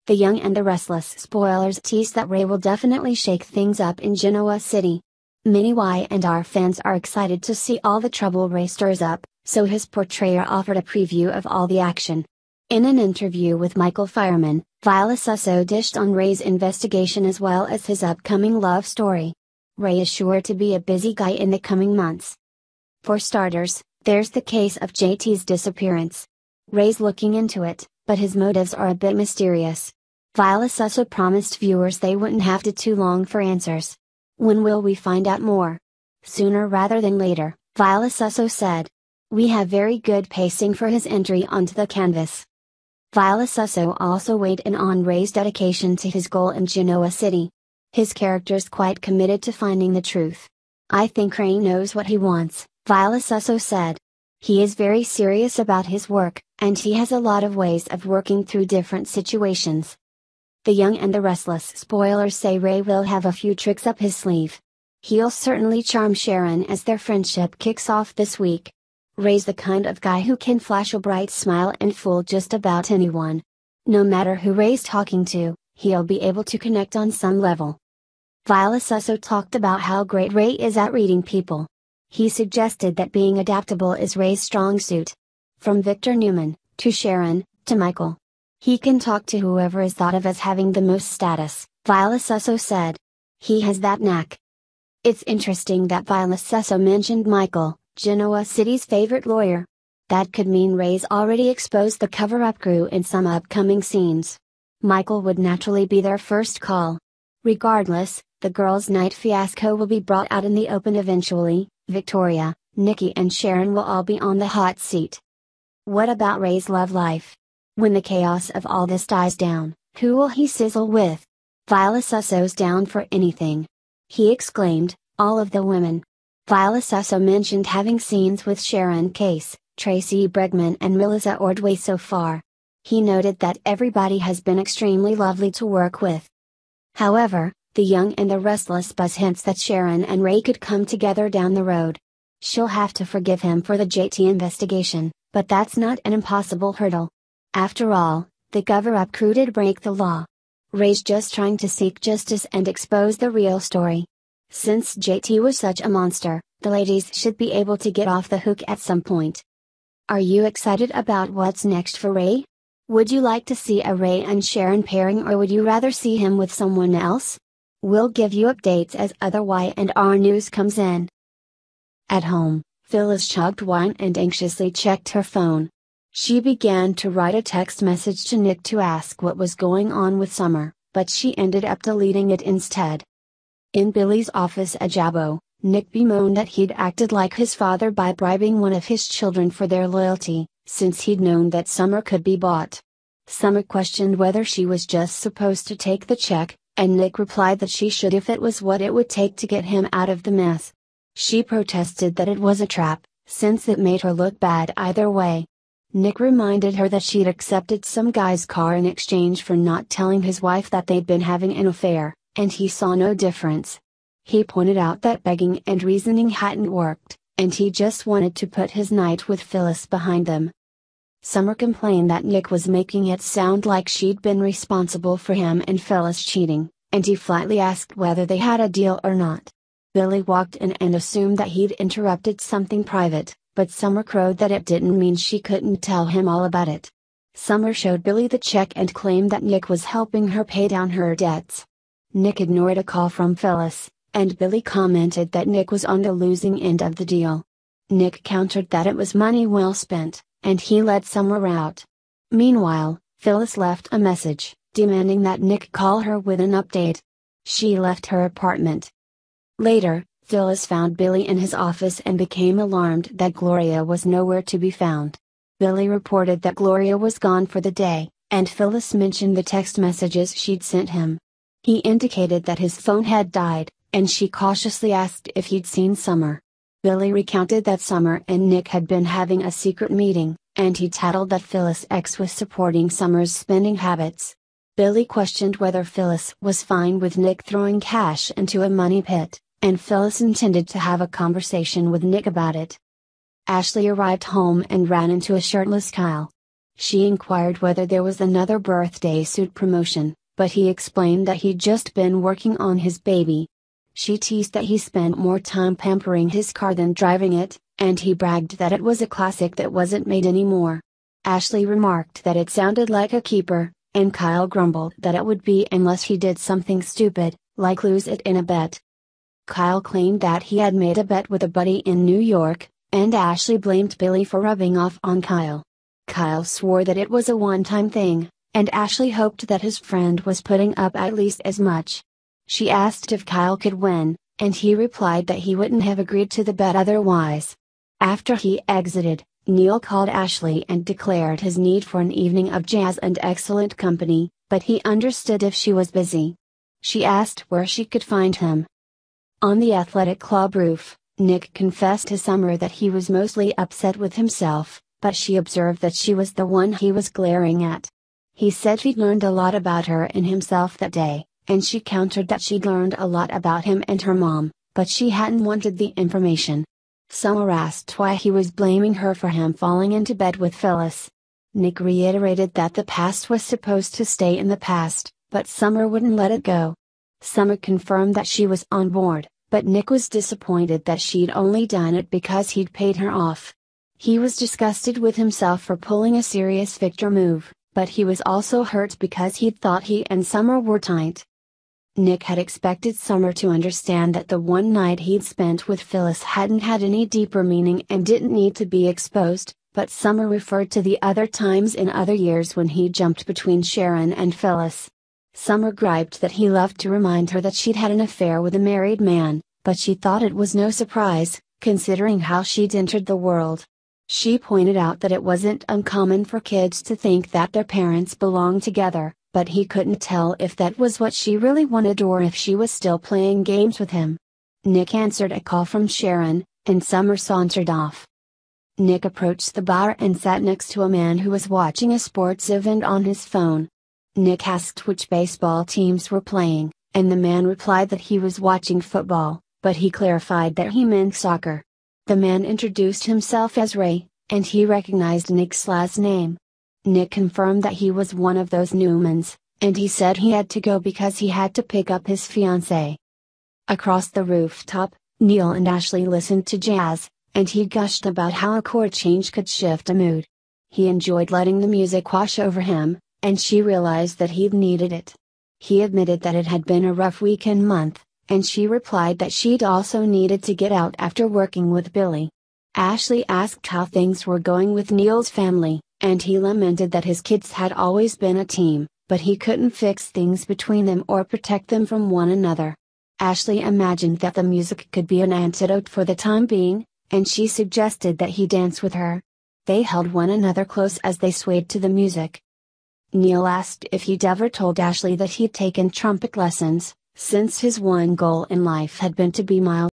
The Young and the Restless spoilers tease that Ray will definitely shake things up in Genoa City. Many Y&R fans are excited to see all the trouble Ray stirs up, so his portrayer offered a preview of all the action. In an interview with Michael Fireman, Viola Susso dished on Ray's investigation as well as his upcoming love story. Ray is sure to be a busy guy in the coming months. For starters, there's the case of JT's disappearance. Ray's looking into it, but his motives are a bit mysterious. Viola Susso promised viewers they wouldn't have to too long for answers. When will we find out more? Sooner rather than later, Viola Susso said. We have very good pacing for his entry onto the canvas. Viola Susso also weighed in on Ray's dedication to his goal in Genoa City. His character's quite committed to finding the truth. I think Ray knows what he wants, Viola Susso said. He is very serious about his work, and he has a lot of ways of working through different situations. The Young and the Restless spoilers say Ray will have a few tricks up his sleeve. He'll certainly charm Sharon as their friendship kicks off this week. Ray's the kind of guy who can flash a bright smile and fool just about anyone. No matter who Ray's talking to, he'll be able to connect on some level. Viola Susso talked about how great Ray is at reading people. He suggested that being adaptable is Ray's strong suit. From Victor Newman, to Sharon, to Michael. He can talk to whoever is thought of as having the most status, Viola Susso said. He has that knack. It's interesting that Viola Susso mentioned Michael, Genoa City's favorite lawyer. That could mean Ray's already exposed the cover-up crew in some upcoming scenes. Michael would naturally be their first call. Regardless, the girls' night fiasco will be brought out in the open eventually. Victoria, Nikki and Sharon will all be on the hot seat. What about Ray's love life? When the chaos of all this dies down, who will he sizzle with? Viola Susso's down for anything. He exclaimed, all of the women. Viola Susso mentioned having scenes with Sharon Case, Tracy Bregman and Melissa Ordway so far. He noted that everybody has been extremely lovely to work with. However, the Young and the Restless buzz hints that Sharon and Ray could come together down the road. She'll have to forgive him for the JT investigation, but that's not an impossible hurdle. After all, the cover-up crew did break the law. Ray's just trying to seek justice and expose the real story. Since JT was such a monster, the ladies should be able to get off the hook at some point. Are you excited about what's next for Ray? Would you like to see a Ray and Sharon pairing, or would you rather see him with someone else? We'll give you updates as other Y&R news comes in. At home, Phyllis chugged wine and anxiously checked her phone. She began to write a text message to Nick to ask what was going on with Summer, but she ended up deleting it instead. In Billy's office at Jabbo, Nick bemoaned that he'd acted like his father by bribing one of his children for their loyalty, since he'd known that Summer could be bought. Summer questioned whether she was just supposed to take the check, and Nick replied that she should if it was what it would take to get him out of the mess. She protested that it was a trap, since it made her look bad either way. Nick reminded her that she'd accepted some guy's car in exchange for not telling his wife that they'd been having an affair, and he saw no difference. He pointed out that begging and reasoning hadn't worked, and he just wanted to put his night with Phyllis behind them. Summer complained that Nick was making it sound like she'd been responsible for him and Phyllis cheating, and he flatly asked whether they had a deal or not. Billy walked in and assumed that he'd interrupted something private, but Summer crowed that it didn't mean she couldn't tell him all about it. Summer showed Billy the check and claimed that Nick was helping her pay down her debts. Nick ignored a call from Phyllis, and Billy commented that Nick was on the losing end of the deal. Nick countered that it was money well spent, and he let Summer out. Meanwhile, Phyllis left a message, demanding that Nick call her with an update. She left her apartment. Later, Phyllis found Billy in his office and became alarmed that Gloria was nowhere to be found. Billy reported that Gloria was gone for the day, and Phyllis mentioned the text messages she'd sent him. He indicated that his phone had died, and she cautiously asked if he'd seen Summer. Billy recounted that Summer and Nick had been having a secret meeting, and he tattled that Phyllis' ex was supporting Summer's spending habits. Billy questioned whether Phyllis was fine with Nick throwing cash into a money pit, and Phyllis intended to have a conversation with Nick about it. Ashley arrived home and ran into a shirtless Kyle. She inquired whether there was another birthday suit promotion, but he explained that he'd just been working on his baby. She teased that he spent more time pampering his car than driving it, and he bragged that it was a classic that wasn't made anymore. Ashley remarked that it sounded like a keeper, and Kyle grumbled that it would be unless he did something stupid, like lose it in a bet. Kyle claimed that he had made a bet with a buddy in New York, and Ashley blamed Billy for rubbing off on Kyle. Kyle swore that it was a one-time thing, and Ashley hoped that his friend was putting up at least as much. She asked if Kyle could win, and he replied that he wouldn't have agreed to the bet otherwise. After he exited, Neil called Ashley and declared his need for an evening of jazz and excellent company, but he understood if she was busy. She asked where she could find him. On the athletic club roof, Nick confessed to Summer that he was mostly upset with himself, but she observed that she was the one he was glaring at. He said he'd learned a lot about her and himself that day, and she countered that she'd learned a lot about him and her mom, but she hadn't wanted the information. Summer asked why he was blaming her for him falling into bed with Phyllis. Nick reiterated that the past was supposed to stay in the past, but Summer wouldn't let it go. Summer confirmed that she was on board, but Nick was disappointed that she'd only done it because he'd paid her off. He was disgusted with himself for pulling a serious Victor move, but he was also hurt because he'd thought he and Summer were tight. Nick had expected Summer to understand that the one night he'd spent with Phyllis hadn't had any deeper meaning and didn't need to be exposed, but Summer referred to the other times in other years when he jumped between Sharon and Phyllis. Summer griped that he loved to remind her that she'd had an affair with a married man, but she thought it was no surprise, considering how she'd entered the world. She pointed out that it wasn't uncommon for kids to think that their parents belonged together, but he couldn't tell if that was what she really wanted or if she was still playing games with him. Nick answered a call from Sharon, and Summer sauntered off. Nick approached the bar and sat next to a man who was watching a sports event on his phone. Nick asked which baseball teams were playing, and the man replied that he was watching football, but he clarified that he meant soccer. The man introduced himself as Ray, and he recognized Nick's last name. Nick confirmed that he was one of those Newmans, and he said he had to go because he had to pick up his fiancée. Across the rooftop, Neil and Ashley listened to jazz, and he gushed about how a chord change could shift a mood. He enjoyed letting the music wash over him, and she realized that he'd needed it. He admitted that it had been a rough week and month, and she replied that she'd also needed to get out after working with Billy. Ashley asked how things were going with Neil's family, and he lamented that his kids had always been a team, but he couldn't fix things between them or protect them from one another. Ashley imagined that the music could be an antidote for the time being, and she suggested that he dance with her. They held one another close as they swayed to the music. Neil asked if he'd ever told Ashley that he'd taken trumpet lessons, since his one goal in life had been to be mild